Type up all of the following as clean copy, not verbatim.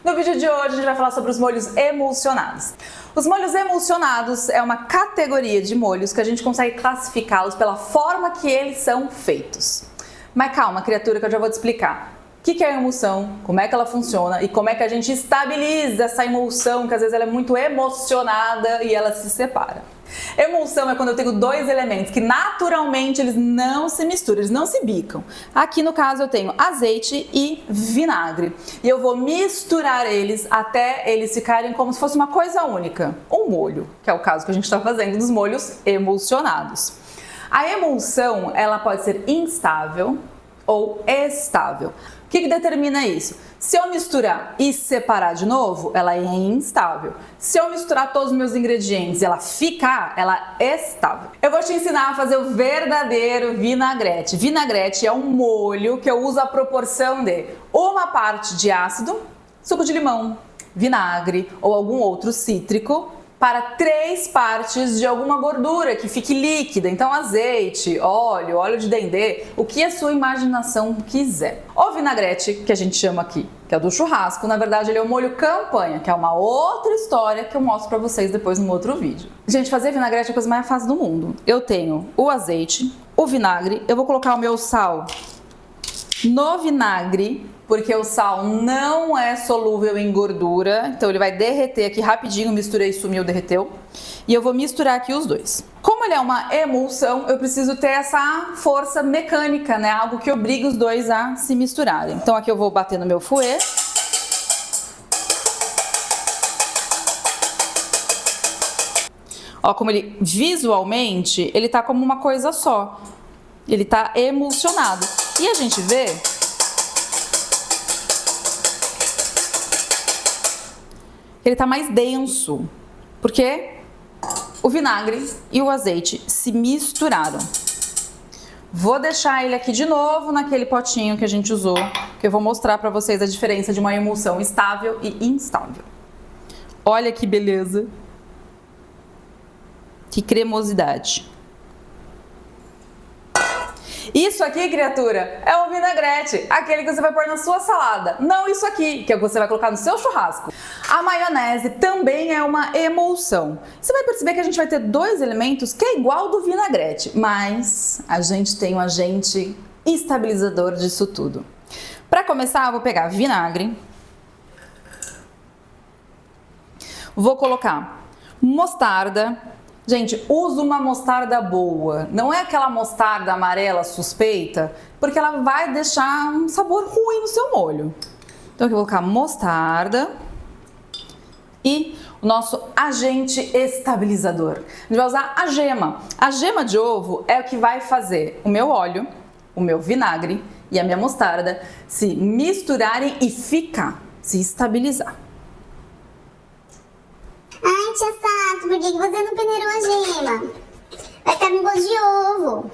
No vídeo de hoje a gente vai falar sobre os molhos emulsionados. Os molhos emulsionados é uma categoria de molhos que a gente consegue classificá-los pela forma que eles são feitos. Mas calma, criatura, que eu já vou te explicar. O que é a emulsão, como é que ela funciona e como é que a gente estabiliza essa emulsão, que às vezes ela é muito emocionada e ela se separa. Emulsão é quando eu tenho dois elementos que naturalmente eles não se misturam, eles não se bicam. Aqui no caso eu tenho azeite e vinagre e eu vou misturar eles até eles ficarem como se fosse uma coisa única, um molho, que é o caso que a gente está fazendo dos molhos emulsionados. A emulsão ela pode ser instável ou estável. O que determina isso? Se eu misturar e separar de novo, ela é instável. Se eu misturar todos os meus ingredientes e ela ficar, ela é estável. Eu vou te ensinar a fazer o verdadeiro vinagrete. Vinagrete é um molho que eu uso a proporção de uma parte de ácido, suco de limão, vinagre ou algum outro cítrico, para 3 partes de alguma gordura que fique líquida, então azeite, óleo de dendê, o que a sua imaginação quiser. O vinagrete, que a gente chama aqui, que é do churrasco, na verdade ele é o molho campanha, que é uma outra história que eu mostro pra vocês depois num outro vídeo. Gente, fazer vinagrete é a coisa mais fácil do mundo. Eu tenho o azeite, o vinagre, eu vou colocar o meu sal no vinagre, porque o sal não é solúvel em gordura, então ele vai derreter aqui rapidinho, misturei, sumiu, derreteu. E eu vou misturar aqui os dois. Como ele é uma emulsão, eu preciso ter essa força mecânica, né? Algo que obriga os dois a se misturarem. Então aqui eu vou bater no meu fouet. Ó, como ele visualmente, ele tá como uma coisa só. Ele tá emulsionado. E a gente vê ele tá mais denso, porque o vinagre e o azeite se misturaram. Vou deixar ele aqui de novo naquele potinho que a gente usou, que eu vou mostrar pra vocês a diferença de uma emulsão estável e instável. Olha que beleza! Que cremosidade! Isso aqui, criatura, é o vinagrete, aquele que você vai pôr na sua salada. Não isso aqui, que é o que você vai colocar no seu churrasco. A maionese também é uma emulsão. Você vai perceber que a gente vai ter dois elementos que é igual do vinagrete, mas a gente tem um agente estabilizador disso tudo. Para começar, eu vou pegar vinagre, vou colocar mostarda. Gente, usa uma mostarda boa, não é aquela mostarda amarela suspeita, porque ela vai deixar um sabor ruim no seu molho. Então aqui eu vou colocar mostarda e o nosso agente estabilizador. A gente vai usar a gema. A gema de ovo é o que vai fazer o meu óleo, o meu vinagre e a minha mostarda se misturarem e se estabilizar. Ai, tia Sato, por que você não peneirou a gema? Vai estar com gosto de ovo.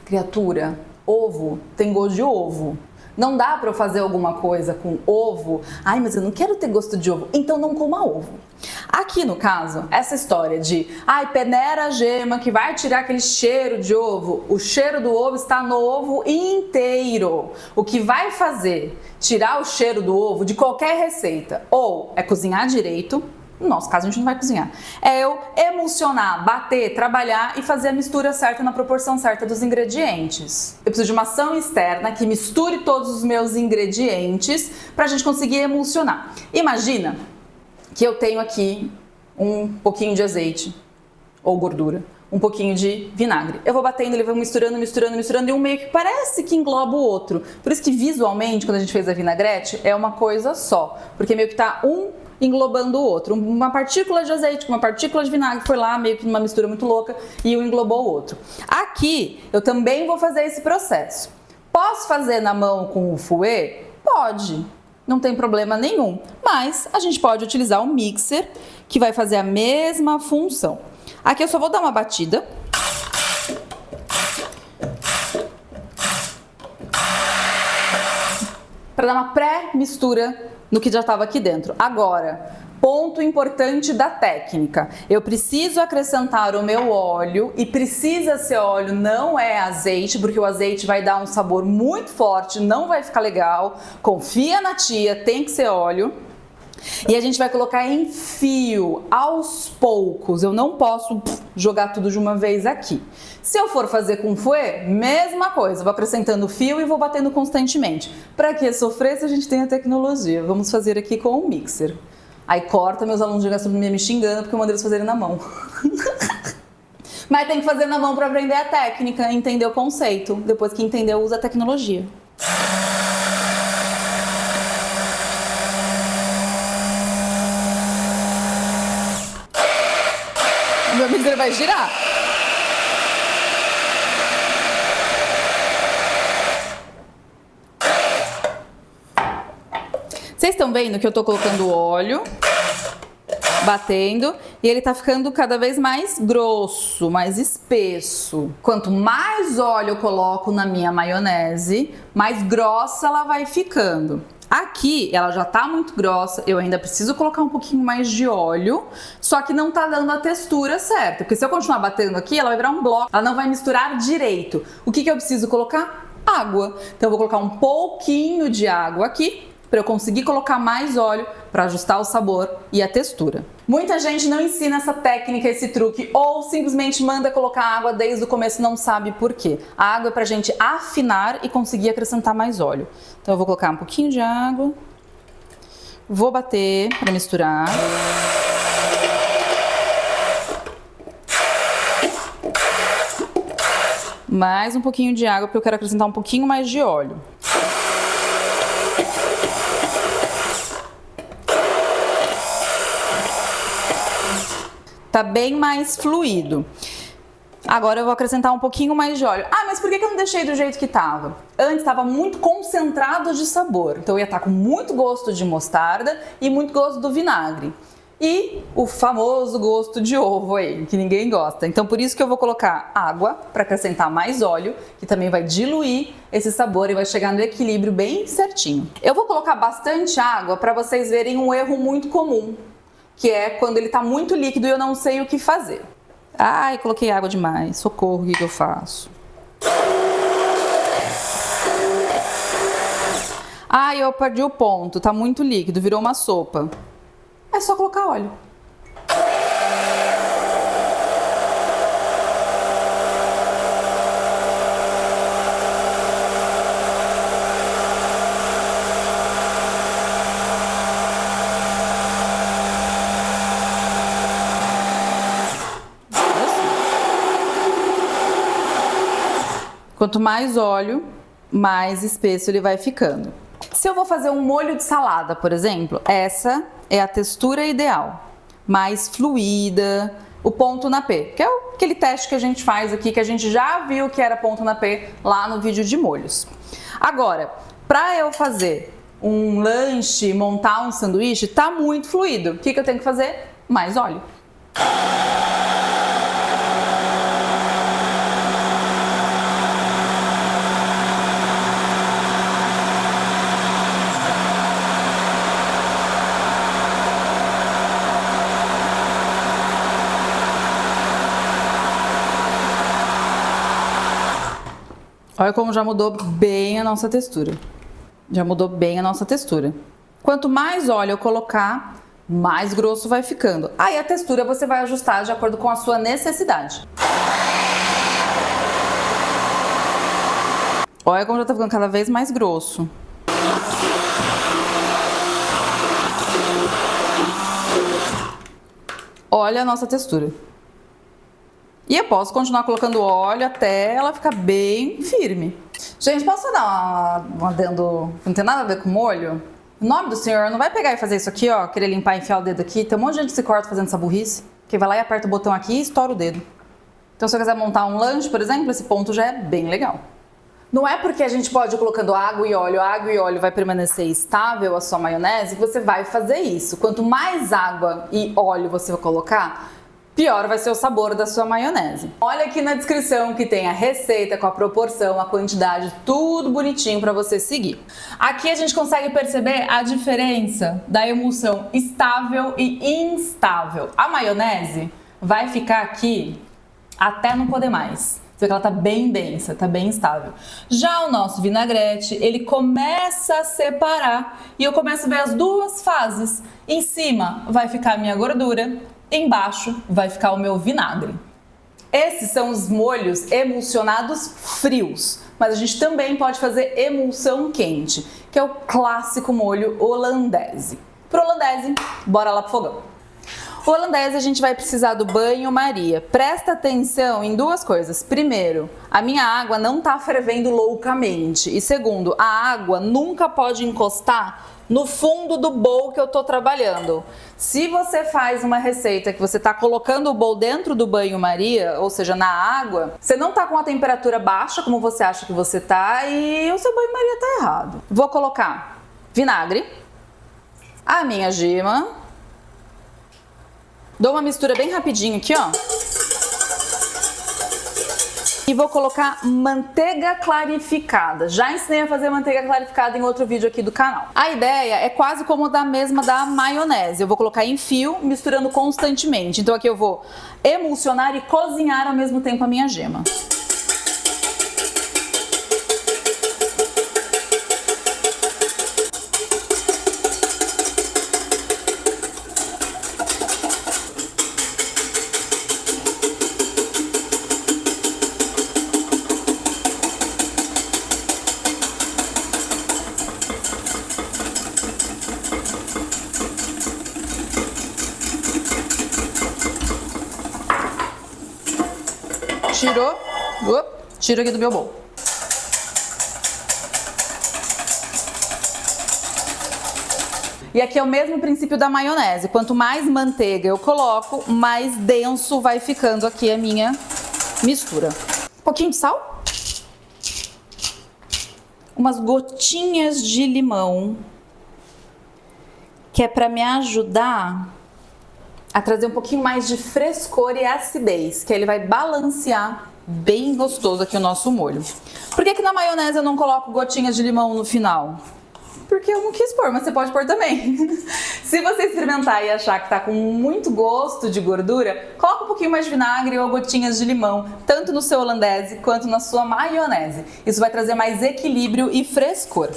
Criatura, ovo tem gosto de ovo. Não dá pra eu fazer alguma coisa com ovo. Ai, mas eu não quero ter gosto de ovo, então não coma ovo. Aqui no caso, essa história de peneira a gema que vai tirar aquele cheiro de ovo. O cheiro do ovo está no ovo inteiro. O que vai fazer tirar o cheiro do ovo de qualquer receita ou é cozinhar direito. No nosso caso, a gente não vai cozinhar. É eu emulsionar, bater, trabalhar e fazer a mistura certa na proporção certa dos ingredientes. Eu preciso de uma ação externa que misture todos os meus ingredientes pra gente conseguir emulsionar. Imagina que eu tenho aqui um pouquinho de azeite ou gordura, um pouquinho de vinagre. Eu vou batendo, ele vai misturando e um meio que parece que engloba o outro. Por isso que visualmente, quando a gente fez a vinagrete, é uma coisa só. Porque meio que tá englobando o outro. Uma partícula de azeite com uma partícula de vinagre foi lá, meio que numa mistura muito louca, e um englobou o outro. Aqui, eu também vou fazer esse processo. Posso fazer na mão com o fouet? Pode, não tem problema nenhum. Mas a gente pode utilizar o mixer, que vai fazer a mesma função. Aqui eu só vou dar uma batida. Para dar uma pré-mistura no que já estava aqui dentro. Agora, ponto importante da técnica. Eu preciso acrescentar o meu óleo e precisa ser óleo, não é azeite, porque o azeite vai dar um sabor muito forte, não vai ficar legal. Confia na tia, tem que ser óleo. E a gente vai colocar em fio, aos poucos. Eu não posso jogar tudo de uma vez aqui. Se eu for fazer com fouet, mesma coisa. Vou acrescentando fio e vou batendo constantemente. Para que sofrer se a gente tem a tecnologia? Vamos fazer aqui com o mixer. Aí corta meus alunos de gastronomia me xingando porque eu mandei eles fazerem na mão. Mas tem que fazer na mão para aprender a técnica, entender o conceito. Depois que entendeu, usa a tecnologia. O meu mixer vai girar. Vocês estão vendo que eu tô colocando óleo, batendo, e ele tá ficando cada vez mais grosso, mais espesso. Quanto mais óleo eu coloco na minha maionese, mais grossa ela vai ficando. Aqui ela já tá muito grossa, eu ainda preciso colocar um pouquinho mais de óleo, só que não tá dando a textura certa, porque se eu continuar batendo aqui, ela vai virar um bloco, ela não vai misturar direito. O que eu preciso colocar? Água. Então eu vou colocar um pouquinho de água aqui, para eu conseguir colocar mais óleo para ajustar o sabor e a textura. Muita gente não ensina essa técnica, esse truque, ou simplesmente manda colocar água desde o começo e não sabe por quê. A água é pra gente afinar e conseguir acrescentar mais óleo. Então eu vou colocar um pouquinho de água, vou bater para misturar. Mais um pouquinho de água porque eu quero acrescentar um pouquinho mais de óleo. Tá bem mais fluido. Agora eu vou acrescentar um pouquinho mais de óleo. Ah, mas por que eu não deixei do jeito que tava? Antes estava muito concentrado de sabor. Então eu ia estar com muito gosto de mostarda e muito gosto do vinagre. E o famoso gosto de ovo aí, que ninguém gosta. Então por isso que eu vou colocar água para acrescentar mais óleo, que também vai diluir esse sabor e vai chegar no equilíbrio bem certinho. Eu vou colocar bastante água para vocês verem um erro muito comum, que é quando ele tá muito líquido e eu não sei o que fazer. Ai, coloquei água demais, socorro, o que eu faço? Ai, eu perdi o ponto, tá muito líquido, virou uma sopa. É só colocar óleo. Quanto mais óleo, mais espesso ele vai ficando. Se eu vou fazer um molho de salada, por exemplo, essa é a textura ideal. Mais fluida, o ponto na P, que é aquele teste que a gente faz aqui, que a gente já viu que era ponto na P lá no vídeo de molhos. Agora, para eu fazer um lanche, montar um sanduíche, tá muito fluido. O que eu tenho que fazer? Mais óleo. Olha como já mudou bem a nossa textura. Já mudou bem a nossa textura. Quanto mais óleo eu colocar, mais grosso vai ficando. Aí a textura você vai ajustar de acordo com a sua necessidade. Olha como já tá ficando cada vez mais grosso. Olha a nossa textura. E eu posso continuar colocando óleo até ela ficar bem firme. Gente, posso dar um adendo? Não tem nada a ver com molho? Em nome do Senhor, não vai pegar e fazer isso aqui, ó, querer limpar e enfiar o dedo aqui. Tem um monte de gente que se corta fazendo essa burrice. Que vai lá e aperta o botão aqui e estoura o dedo. Então se eu quiser montar um lanche, por exemplo, esse ponto já é bem legal. Não é porque a gente pode ir colocando água e óleo vai permanecer estável a sua maionese, que você vai fazer isso. Quanto mais água e óleo você colocar, pior vai ser o sabor da sua maionese. Olha aqui na descrição que tem a receita com a proporção, a quantidade, tudo bonitinho para você seguir. Aqui a gente consegue perceber a diferença da emulsão estável e instável. A maionese vai ficar aqui até não poder mais. Vê que ela tá bem densa, tá bem estável. Já o nosso vinagrete, ele começa a separar e eu começo a ver as duas fases. Em cima vai ficar a minha gordura, embaixo vai ficar o meu vinagre. Esses são os molhos emulsionados frios, mas a gente também pode fazer emulsão quente, que é o clássico molho holandese. Pro holandese, bora lá pro fogão. O holandese a gente vai precisar do banho-maria. Presta atenção em duas coisas. Primeiro, a minha água não tá fervendo loucamente. E segundo, a água nunca pode encostar no fundo do bowl que eu tô trabalhando. Se você faz uma receita que você tá colocando o bowl dentro do banho-maria, ou seja, na água, você não tá com a temperatura baixa como você acha que você tá e o seu banho-maria tá errado. Vou colocar vinagre, a minha gema, dou uma mistura bem rapidinho aqui, ó. E vou colocar manteiga clarificada. Já ensinei a fazer manteiga clarificada em outro vídeo aqui do canal. A ideia é quase como da mesma da maionese. Eu vou colocar em fio, misturando constantemente. Então aqui eu vou emulsionar e cozinhar ao mesmo tempo a minha gema. Tiro aqui do meu bowl. E aqui é o mesmo princípio da maionese. Quanto mais manteiga eu coloco, mais denso vai ficando aqui a minha mistura. Um pouquinho de sal. Umas gotinhas de limão, que é para me ajudar a trazer um pouquinho mais de frescor e acidez, que ele vai balancear bem gostoso aqui o nosso molho. Por que na maionese eu não coloco gotinhas de limão no final? Porque eu não quis pôr, mas você pode pôr também. Se você experimentar e achar que tá com muito gosto de gordura, coloca um pouquinho mais de vinagre ou gotinhas de limão, tanto no seu holandese quanto na sua maionese. Isso vai trazer mais equilíbrio e frescor.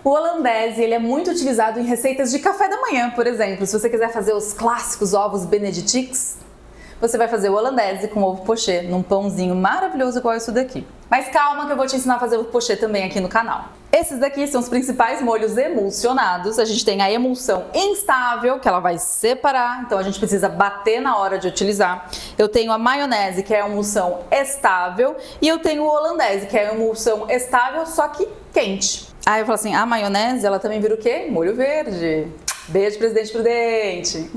O holandese, ele é muito utilizado em receitas de café da manhã, por exemplo. Se você quiser fazer os clássicos ovos benedictines, você vai fazer o holandese com ovo pochê, num pãozinho maravilhoso igual isso daqui. Mas calma que eu vou te ensinar a fazer o pochê também aqui no canal. Esses daqui são os principais molhos emulsionados. A gente tem a emulsão instável, que ela vai separar, então a gente precisa bater na hora de utilizar. Eu tenho a maionese, que é a emulsão estável, e eu tenho o holandese, que é a emulsão estável, só que quente. Aí eu falo assim, a maionese, ela também vira o quê? Molho verde. Beijo, presidente Prudente.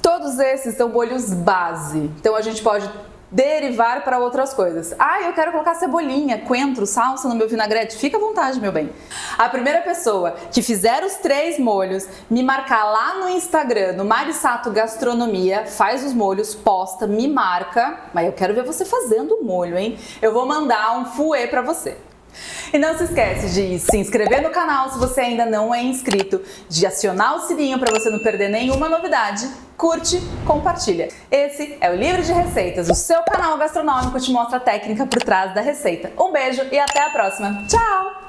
Todos esses são molhos base, então a gente pode derivar para outras coisas. Ah, eu quero colocar cebolinha, coentro, salsa no meu vinagrete. Fica à vontade, meu bem. A primeira pessoa que fizer os 3 molhos, me marcar lá no Instagram, no Marisato Gastronomia, faz os molhos, posta, me marca. Mas eu quero ver você fazendo o molho, hein? Eu vou mandar um fouet para você. E não se esquece de se inscrever no canal se você ainda não é inscrito, de acionar o sininho para você não perder nenhuma novidade, curte, compartilha. Esse é o Livre de Receitas, o seu canal gastronômico te mostra a técnica por trás da receita. Um beijo e até a próxima. Tchau!